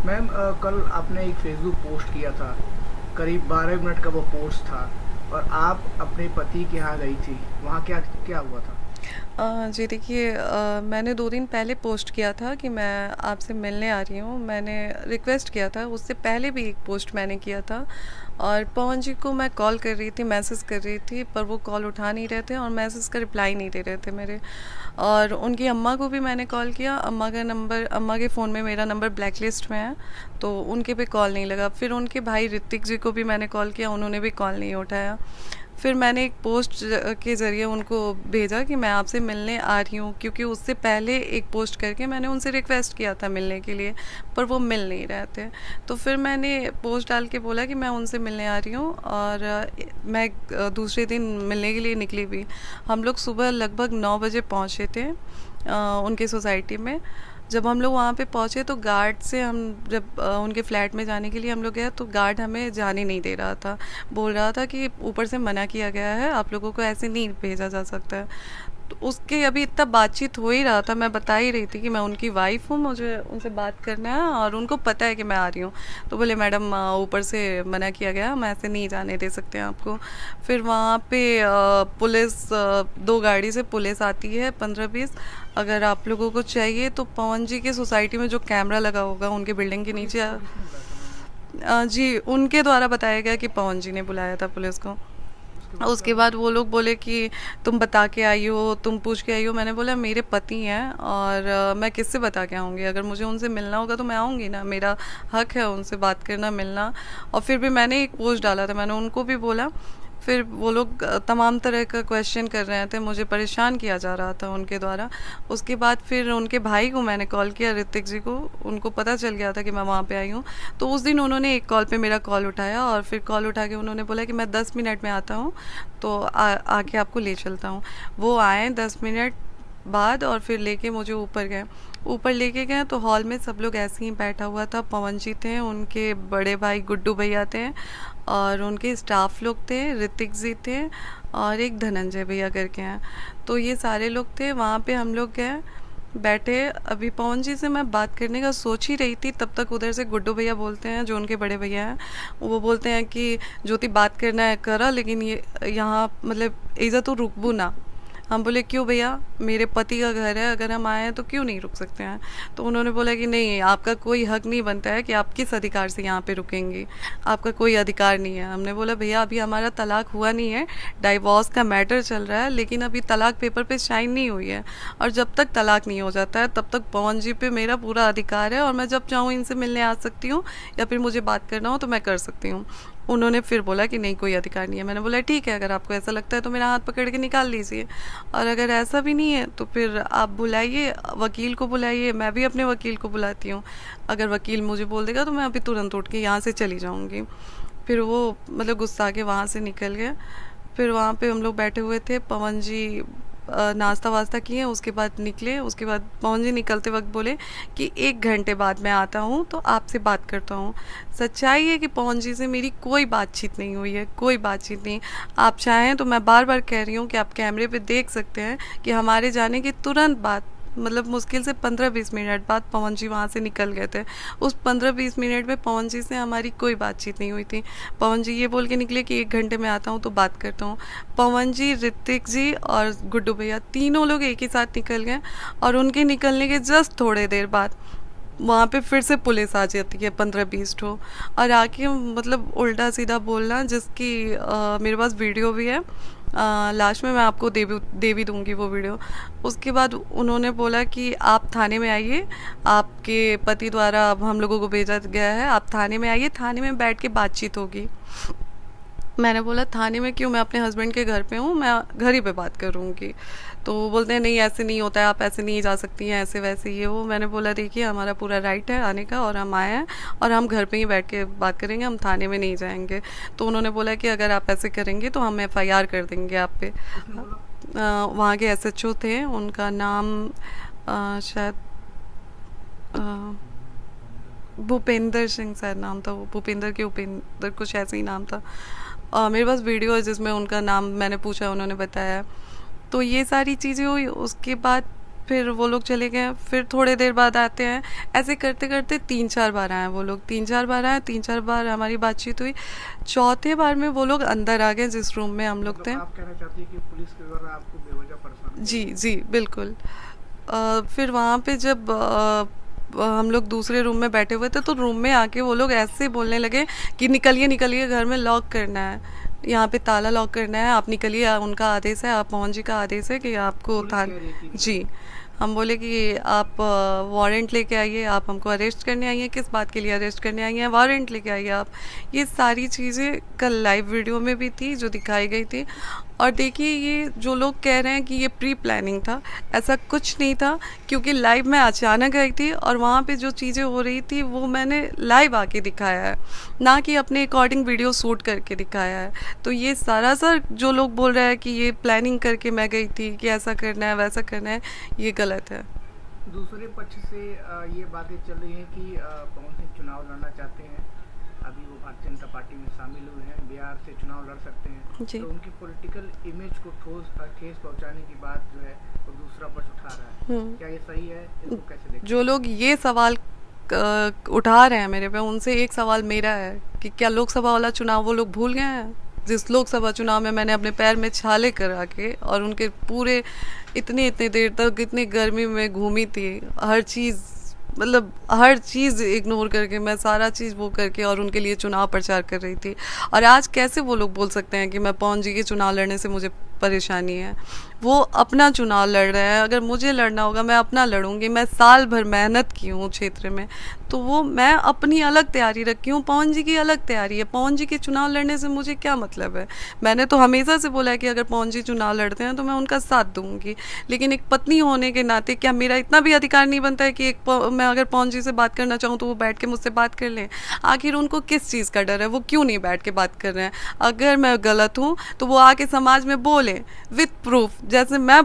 Ma'am कल आपने एक फेसबुक पोस्ट किया था, करीब 12 मिनट का वो पोस्ट था, और आप अपने पति के यहाँ गई थी। वहाँ क्या क्या हुआ था? जी देखिए, मैंने 2 दिन पहले पोस्ट किया था कि मैं आपसे मिलने आ रही हूँ। मैंने रिक्वेस्ट किया था, उससे पहले भी एक पोस्ट मैंने किया था और पवन जी को मैं कॉल कर रही थी, मैसेज कर रही थी, पर वो कॉल उठा नहीं रहे थे और मैसेज का रिप्लाई नहीं दे रहे थे मेरे। और उनकी अम्मा को भी मैंने कॉल किया, अम्मा के फ़ोन में मेरा नंबर ब्लैक लिस्ट में है, तो उनके पे कॉल नहीं लगा। फिर उनके भाई ऋतिक जी को भी मैंने कॉल किया, उन्होंने भी कॉल नहीं उठाया। फिर मैंने एक पोस्ट के ज़रिए उनको भेजा कि मैं आपसे मिलने आ रही हूँ, क्योंकि उससे पहले एक पोस्ट करके मैंने उनसे रिक्वेस्ट किया था मिलने के लिए, पर वो मिल नहीं रहे थे। तो फिर मैंने पोस्ट डाल के बोला कि मैं उनसे मिलने आ रही हूँ और मैं दूसरे दिन मिलने के लिए निकली भी। हम लोग सुबह लगभग 9 बजे पहुँचे थे उनकी सोसाइटी में। जब हम लोग वहाँ पे पहुँचे तो गार्ड से हम जब उनके फ्लैट में जाने के लिए हम लोग गए तो गार्ड हमें जाने नहीं दे रहा था। बोल रहा था कि ऊपर से मना किया गया है, आप लोगों को ऐसे नहीं भेजा जा सकता है। तो उसके अभी इतना बातचीत हो ही रहा था, मैं बता ही रही थी कि मैं उनकी वाइफ हूँ, मुझे उनसे बात करना है और उनको पता है कि मैं आ रही हूँ। तो बोले मैडम ऊपर से मना किया गया, हम ऐसे नहीं जाने दे सकते हैं आपको। फिर वहाँ पे पुलिस 2 गाड़ी से पुलिस आती है 15-20। अगर आप लोगों को चाहिए तो पवन जी की सोसाइटी में जो कैमरा लगा होगा उनके बिल्डिंग के पुलिस नीचे को किसने बुलाया था मैम? जी उनके द्वारा बताया गया कि पवन जी ने बुलाया था पुलिस को। उसके बाद क्या उसके हुआ? बाद वो लोग बोले कि तुम बता के आई हो, तुम पूछ के आई हो। मैंने बोला मेरे पति हैं और मैं किससे बता के आऊँगी, अगर मुझे उनसे मिलना होगा तो मैं आऊँगी ना, मेरा हक है उनसे बात करना, मिलना। और फिर भी मैंने एक पोस्ट डाला था, मैंने उनको भी बोला। फिर वो लोग तमाम तरह का क्वेश्चन कर रहे थे, मुझे परेशान किया जा रहा था उनके द्वारा। उसके बाद फिर उनके भाई को मैंने कॉल किया, ऋतिक जी को, उनको पता चल गया था कि मैं वहाँ पे आई हूँ। तो उस दिन उन्होंने एक कॉल पे मेरा कॉल उठाया और फिर कॉल उठा के उन्होंने बोला कि मैं 10 मिनट में आता हूँ, तो आके आपको ले चलता हूँ। वो आए 10 मिनट बाद और फिर लेके मुझे ऊपर गए। ऊपर लेके गए तो हॉल में सब लोग ऐसे ही बैठा हुआ था। पवन जी थे, उनके बड़े भाई गुड्डू भैया थे और उनके स्टाफ लोग थे, ऋतिक जी थे और एक धनंजय भैया करके हैं। तो ये सारे लोग थे, वहाँ पे हम लोग गए बैठे। अभी पवन जी से मैं बात करने का सोच ही रही थी, तब तक उधर से गुड्डू भैया बोलते हैं, जो उनके बड़े भैया हैं, वो बोलते हैं कि ज्योति बात करना है करा, लेकिन ये यहाँ मतलब इज़ा तो रुकबू ना। हम बोले क्यों भैया, मेरे पति का घर है, अगर हम आए हैं तो क्यों नहीं रुक सकते हैं। तो उन्होंने बोला कि नहीं, आपका कोई हक नहीं बनता है कि आप किस अधिकार से यहाँ पे रुकेंगी, आपका कोई अधिकार नहीं है। हमने बोला भैया अभी हमारा तलाक हुआ नहीं है, डाइवोर्स का मैटर चल रहा है, लेकिन अभी तलाक पेपर पे साइन नहीं हुई है। और जब तक तलाक नहीं हो जाता है तब तक पवन जी पे मेरा पूरा अधिकार है और मैं जब चाहूँ इनसे मिलने आ सकती हूँ या फिर मुझे बात करना हो तो मैं कर सकती हूँ। उन्होंने फिर बोला कि नहीं, कोई अधिकार नहीं है। मैंने बोला ठीक है, अगर आपको ऐसा लगता है तो मेरा हाथ पकड़ के निकाल लीजिए, और अगर ऐसा भी नहीं है तो फिर आप बुलाइए, वकील को बुलाइए, मैं भी अपने वकील को बुलाती हूँ। अगर वकील मुझे बोल देगा तो मैं अभी तुरंत उठ के यहाँ से चली जाऊँगी। फिर वो मतलब गुस्सा के वहाँ से निकल गए। फिर वहाँ पे हम लोग बैठे हुए थे, पवन जी नाश्ता वास्ता किए, उसके बाद निकले। उसके बाद पवन जी निकलते वक्त बोले कि 1 घंटे बाद मैं आता हूँ तो आपसे बात करता हूँ। सच्चाई है कि पवन जी से मेरी कोई बातचीत नहीं हुई है, कोई बातचीत नहीं। आप चाहें तो मैं बार बार कह रही हूँ कि आप कैमरे पे देख सकते हैं कि हमारे जाने के तुरंत बाद, मतलब मुश्किल से 15-20 मिनट बाद पवन जी वहाँ से निकल गए थे। उस 15-20 मिनट में पवन जी से हमारी कोई बातचीत नहीं हुई थी। पवन जी ये बोल के निकले कि 1 घंटे में आता हूँ तो बात करता हूँ। पवन जी, ऋतिक जी और गुड्डू भैया तीनों लोग एक ही साथ निकल गए और उनके निकलने के जस्ट थोड़े देर बाद वहाँ पे फिर से पुलिस आ जाती है 15-20 ठो, और आके मतलब उल्टा सीधा बोलना, जिसकी मेरे पास वीडियो भी है। लास्ट में मैं आपको दे भी दूँगी वो वीडियो। उसके बाद उन्होंने बोला कि आप थाने में आइए, आपके पति द्वारा अब हम लोगों को भेजा गया है, आप थाने में आइए, थाने में बैठ के बातचीत होगी। मैंने बोला थाने में क्यों, मैं अपने हस्बैंड के घर पे हूँ, मैं घर ही पे बात करूँगी। तो वो बोलते हैं नहीं ऐसे नहीं होता है, आप ऐसे नहीं जा सकती हैं, ऐसे वैसे ये वो। मैंने बोला देखिए हमारा पूरा राइट है आने का और हम आए हैं और हम घर पे ही बैठ के बात करेंगे, हम थाने में नहीं जाएंगे। तो उन्होंने बोला कि अगर आप ऐसे करेंगे तो हम एफआईआर कर देंगे आप पे। किसने बोला? वहाँ के एसएचओ थे, उनका नाम शायद अ, भूपेंद्र सिंह शायद नाम था, वो भूपेंद्र के उपेंद्र कुछ ऐसे ही नाम था। मेरे पास वीडियो है जिसमें उनका नाम मैंने पूछा, उन्होंने बताया। तो ये सारी चीज़ें हुई। उसके बाद फिर वो लोग चले गए, फिर थोड़े देर बाद आते हैं। ऐसे करते करते 3-4 बार आए वो लोग, 3-4 बार आए, 3-4 बार हमारी बातचीत हुई। चौथे बार में वो लोग अंदर आ गए जिस रूम में हम लोग मतलब थे। आप कहना चाहती है कि पुलिस के द्वारा आपको बेवजह परेशान किया जी गया? जी बिल्कुल। फिर वहाँ पे जब हम लोग दूसरे रूम में बैठे हुए थे तो रूम में आके वो लोग ऐसे बोलने लगे कि निकलिए निकलिए, घर में लॉक करना है, यहाँ पे ताला लॉक करना है, आप निकलिए, उनका आदेश है, आप मोहन जी का आदेश है कि आपको पुलिस थान कह रही है कि जी। निकलिए। हम बोले कि आप वारंट लेके आइए, आप हमको अरेस्ट करने आई हैं, किस बात के लिए अरेस्ट करने आई हैं, वारंट लेके आइए आप। ये सारी चीज़ें कल लाइव वीडियो में भी थी जो दिखाई गई थी। और देखिए, ये जो लोग कह रहे हैं कि ये प्री प्लानिंग था, ऐसा कुछ नहीं था, क्योंकि लाइव मैं अचानक आई थी और वहाँ पे जो चीज़ें हो रही थी वो मैंने लाइव आके दिखाया है, ना कि अपने अकॉर्डिंग वीडियो शूट करके दिखाया है। तो ये सारा सर जो लोग बोल रहे हैं कि ये प्लानिंग करके मैं गई थी कि ऐसा करना है वैसा करना है, ये गलत है। दूसरे पक्ष से ये बातें चल रही हैं कि पवन सिंह चुनाव लड़ना चाहते हैं। अभी वो भारतीय जनता पार्टी में शामिल हुए हैं, बिहार से चुनाव लड़ सकते हैं। जी। तो उनकी पॉलिटिकल इमेज को ठेस पहुंचाने की बात जो है वो दूसरा पक्ष उठा रहा है। क्या ये सही है? इसको कैसे देखते जो लोग ये सवाल उठा रहे हैं मेरे पे, उनसे एक सवाल मेरा है कि क्या लोकसभा वाला चुनाव वो लोग भूल गए हैं? जिस लोकसभा चुनाव में मैंने अपने पैर में छाले करा के और उनके पूरे इतने इतने देर तक इतनी गर्मी में घूमी थी, हर चीज़, मतलब हर चीज़ इग्नोर करके, मैं सारा चीज़ वो करके और उनके लिए चुनाव प्रचार कर रही थी। और आज कैसे वो लोग बोल सकते हैं कि मैं पवन जी के चुनाव लड़ने से मुझे परेशानी है? वो अपना चुनाव लड़ रहे हैं, अगर मुझे लड़ना होगा मैं अपना लड़ूंगी। मैं साल भर मेहनत की हूँ क्षेत्र में, तो वो मैं अपनी अलग तैयारी रखी हूँ, पवन जी की अलग तैयारी है। पवन जी के चुनाव लड़ने से मुझे क्या मतलब है? मैंने तो हमेशा से बोला है कि अगर पवन जी चुनाव लड़ते हैं तो मैं उनका साथ दूंगी, लेकिन एक पत्नी होने के नाते क्या मेरा इतना भी अधिकार नहीं बनता है कि मैं अगर पवन जी से बात करना चाहूँ तो वो बैठ के मुझसे बात कर लें? आखिर उनको किस चीज़ का डर है? वो क्यों नहीं बैठ के बात कर रहे हैं? अगर मैं गलत हूँ तो वो आके समाज में बोले विथ प्रूफ, जैसे मैं